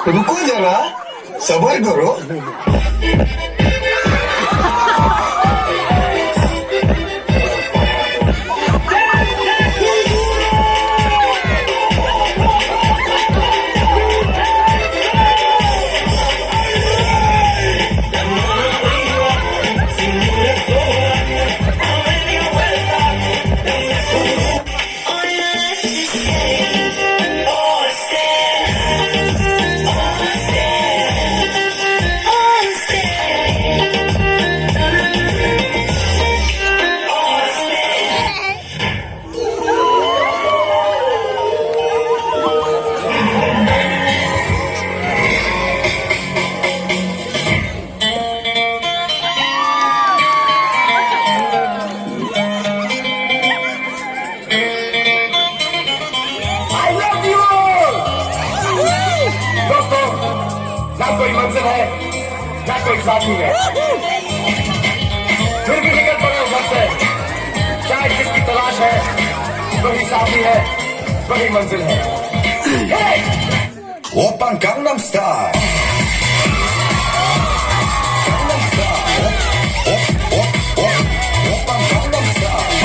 रुको जरा, सबर करो। ना कोई मंजिल है ना कोई साथी है, फिर भी निकल पड़े घर से। चाहे जिसकी तलाश है वही साथी है, वही मंजिल है। Oppan Gangnam Style. Gangnam Style. Oppan Gangnam Style.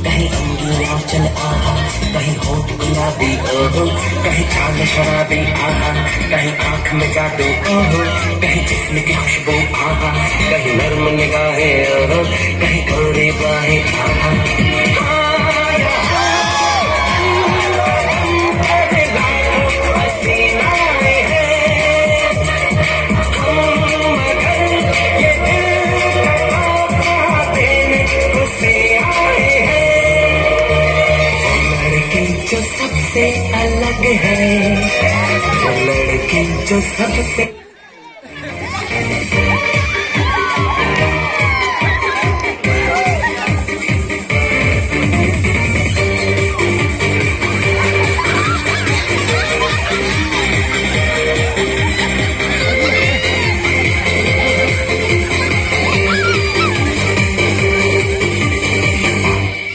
कहीं अंगूर चल आहा, कहीं होठ गुलाबी ओहो, कहीं चांद शराबी आहा, कहीं आंख में जादू ओहो, कहीं जिस्म की खुशबू आहा, कहीं नर्म निगाहें ओहो, कहीं गोरी बाहें आहा। जो सबसे अलग है, वो लड़की जो सबसे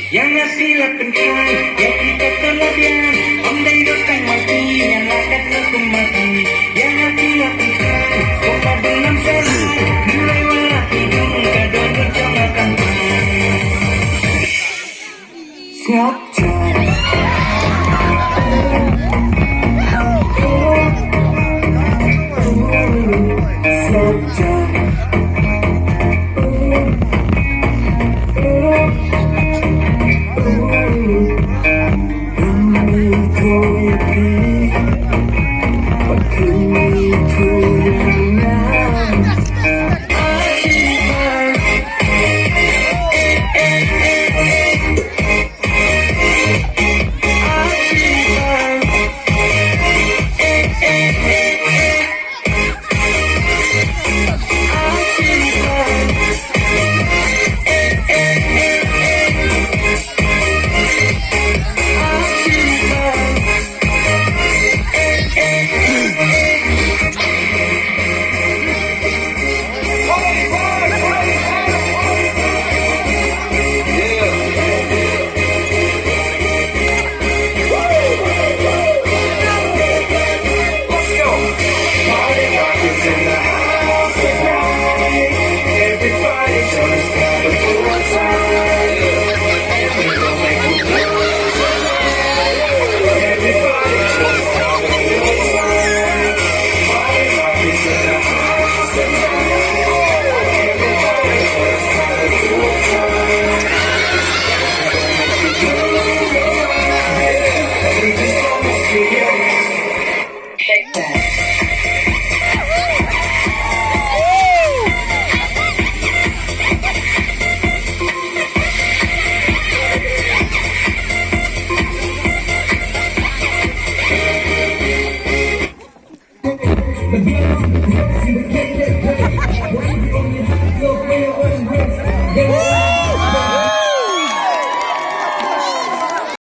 yang ngasih penkan, yang kita kelebihan, om dan dokan mati, yang akan aku mati, yang hati penkan, buka dalam seri, mulai walah hidung, kadang berjamaah kantan. Snapchat. Snapchat.